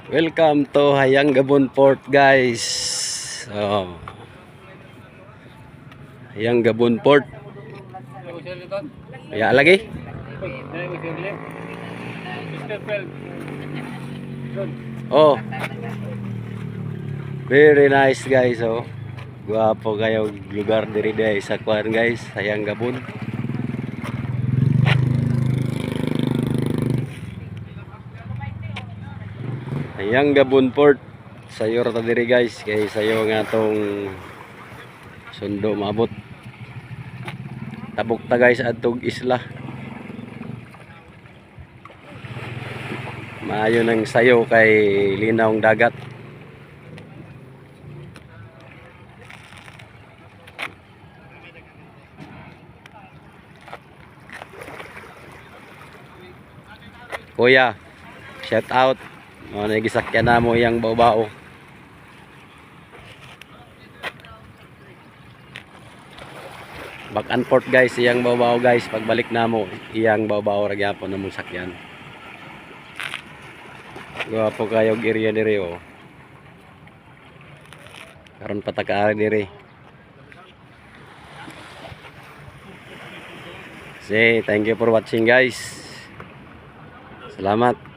Welcome to Hayang Gabon Port, guys. Oh, Hayang Gabon Port. Ya lagi. Oh, very nice, guys. Oh, guwapo kayo lugar diri sa kuan, guys. Hayang Gabon. Hayang Gabon Port. Sayo ra ta diri, guys, kay sayo nga tong sundo maabot. Tabok ta, guys, adtong isla. Maayo ng sayo kay linaw ang dagat. Kuya, shout out. Nagisakyan na mo iyang bao-bao. Back and forth, guys, iyang bao-bao, guys. Pagbalik na mo iyang bao-bao ra gyapon na mong sakyan. Guwapo kayo area diri, oh. Karon pataka diri. Say, thank you for watching, guys. Salamat.